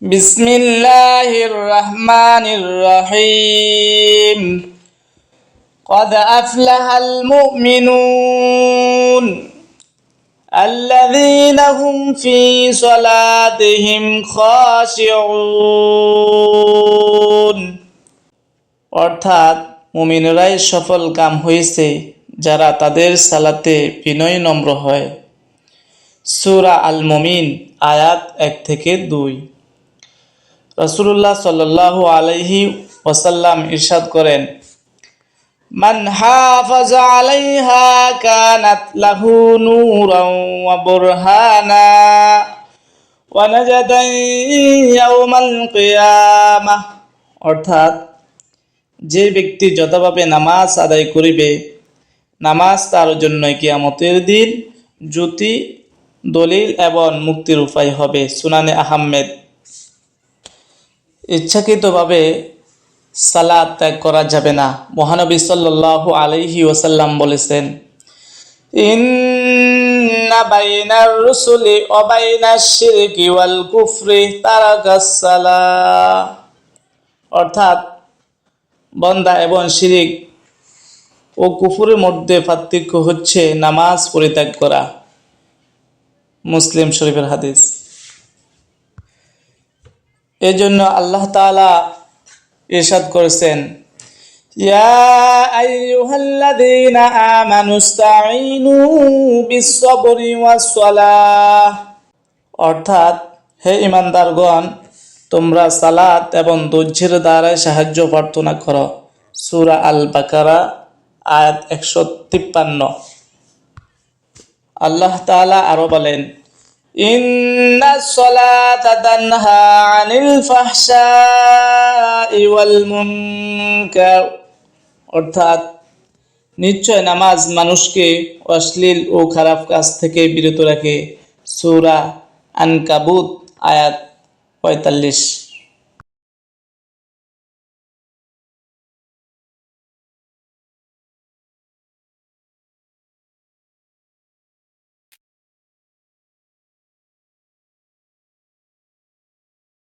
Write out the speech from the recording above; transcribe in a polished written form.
বিসমিল্লাহির রহমানির রহিম। قد أفلح المؤمنون الذين هم في صلاتهم خاشعون। অর্থাৎ মুমিনরাই সফল কাম হয়েছে যারা তাদের সালাতে বিনয় নম্র হয়। সূরা আল মুমিন আয়াত 1-2। রাসূলুল্লাহ সাল্লাল্লাহু আলাইহি ওয়াসাল্লাম ইরশাদ করেন, মান হাফাযা আলাইহা কানাত লাহু নূরান ওয়া বুরহানা ওয়া নাজাতান ইয়াউমাল কিয়ামাহ। অর্থাৎ যে ব্যক্তি যথাভাবে নামাজ আদায় করিবে, নামাজ তার জন্য কিয়ামতের দিন জ্যোতি, দলিল এবং মুক্তির উপায় হবে। সুনানে আহমেদ। ইচ্ছাকৃতভাবে সালাত ত্যাগ করা যাবে না। মহানবী সাল্লাল্লাহু আলাইহি ওয়াসাল্লাম বলেছেন, ইন্না বাইনার রুসুলি ওয়া বাইনাশ শিরকি ওয়াল কুফরি তারাকাস সালাহ। অর্থাৎ বান্দা এবং শিরিক ও কুফরের মধ্যে পার্থক্য হচ্ছে নামাজ পরিত্যাগ করা। মুসলিম শরীফের হাদিস। এজন্য আল্লাহ তাআলা ইরশাদ করেছেন, ইয়া আইয়ুহাল্লাযীনা আমানুস্তাঈনু বিস-সাবরি ওয়াস-সালাহ। অর্থাৎ হে ঈমানদারগণ, তোমরা সালাত এবং ধৈর্যের দ্বারা সাহায্য প্রার্থনা করো। সূরা আল বাকারা আয়াত 153। আল্লাহ তাআলা আরো বলেন, ইন্নাস সালাতা তানহা আনিল ফাহশাই ওয়াল মুনকার। অর্থাৎ নিশ্চয় নামাজ মানুষকে অশ্লীল ও খারাপ কাজ থেকে বিরত রাখে। সূরা আনকাবুত আয়াত 45।